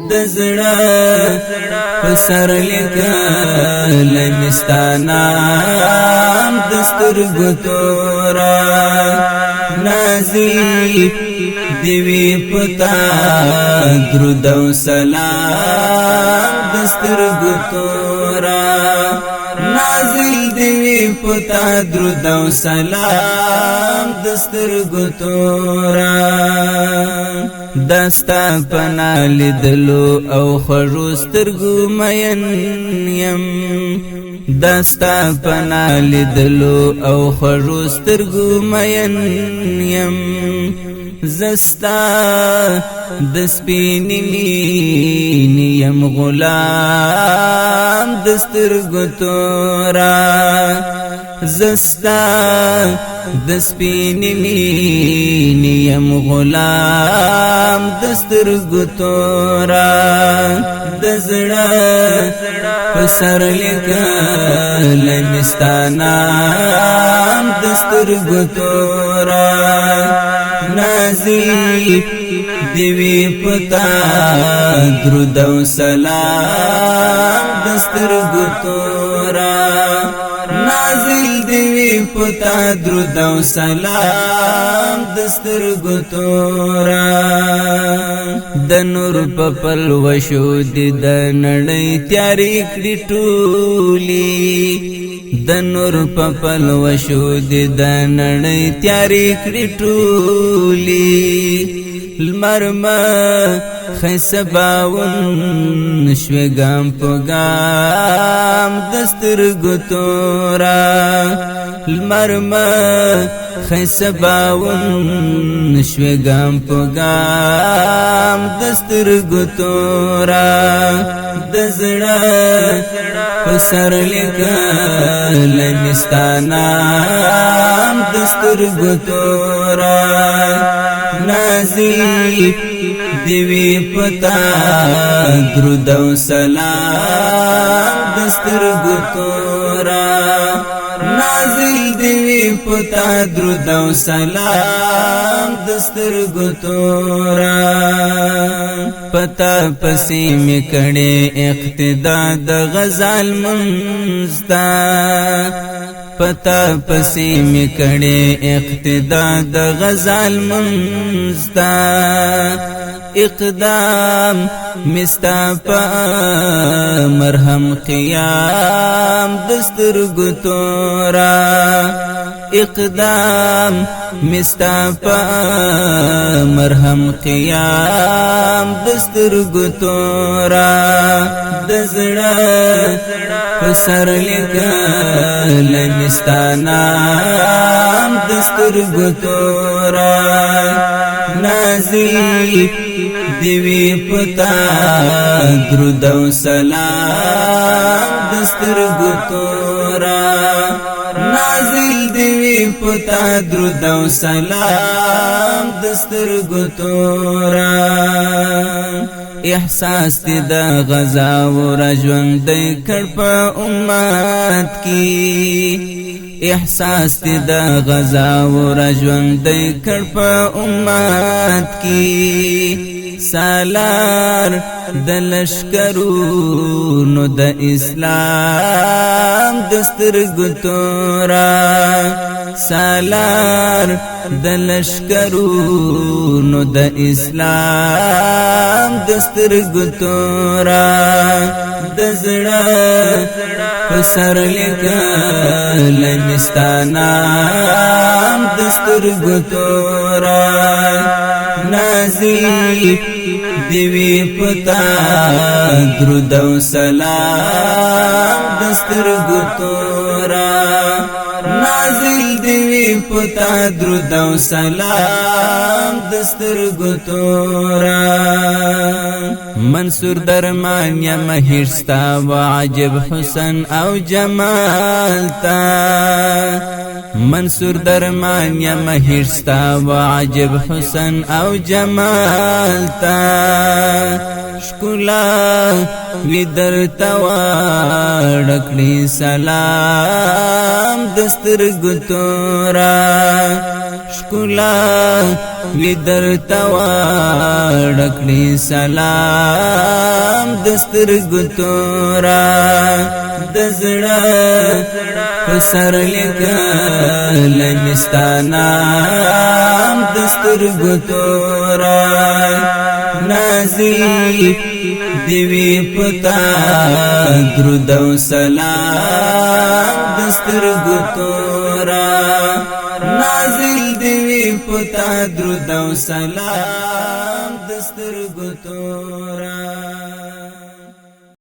دزړه پسر لیکل مستانا دسترګو تورا نازل دیوی پتا درود او سلام دسترګو تورا نازل دیوی پتا درود او سلام دسترګو تورا دستا پنا لیدلو او خړو سترګو مین یم دستا پنا لیدلو او خړو سترګو مین یم زستا د سپینې مینې یم غلام دسترګو تورا زستا د سپینې مینې یم غلام دسترګو تورا د زړه پسر لیکل مستانا دسترګو تورا نازل دیوی پتا درود او سلام دسترګو تورا نازل دیوی پتا درود او سلام دسترګو تورا د نور په پلوشو دي د نړۍ تیارې کړې ټولې د نور په پلوشو دي د نړۍ تیارې کړې ټولې المرما خیسباون شوی ګام په ګام دسترګو تورا المرما خیسباون شوی ګام په ګام دسترګو تورا د زړه پسر لیکل مستانا دسترګو تورا نازل دیوی پتا درود او سلام دسترګو تورا نازل دیوی پتا درود او سلام دسترګو تورا پتا پسې می کړي اقتدا د غزال منستا پتا پسې می کړي اقتدا د غزال منستا اقدام مستا پا مرهم قیام دسترګو تورا اقدام مستا پا مرهم قیام دسترګو تورا د زړه پسر لیکل مستانا دسترګو تورا نازل دیوی پتا درود او سلام دسترګو تورا نازل دیوی پتا درود او سلام دسترګو تورا احساس تی دا غزا و رجوان دی کړ په امت کی احساس تی دا غزا و رجوان دی کړ په امت کی سالار د لشکرونو د اسلام دسترګو تورا سالار د لشکرونو د اسلام دسترګو تورا د زړه پسر لیکل مستانا دسترګو تورا نازل دیوی پتا درود او سلام دسترګو تورا نازل دیوی پتا درود او سلام دسترګو تورا منصور درمان یا مهرستا واجب حسن او جمال تا منصور درمان یا مهرستا واجب حسن او جمال تا شکلا وی درتوا ډکړي سلام دسترګو تورا شکلا وی در تواړکړي سلام دستر ګتورا دزړه پسر لګل مستانا دستر ګتورا نازل دیوی پتا درود و سلام دستر ګتورا نازل دیوی پتا درود و سلام دستر ګتورا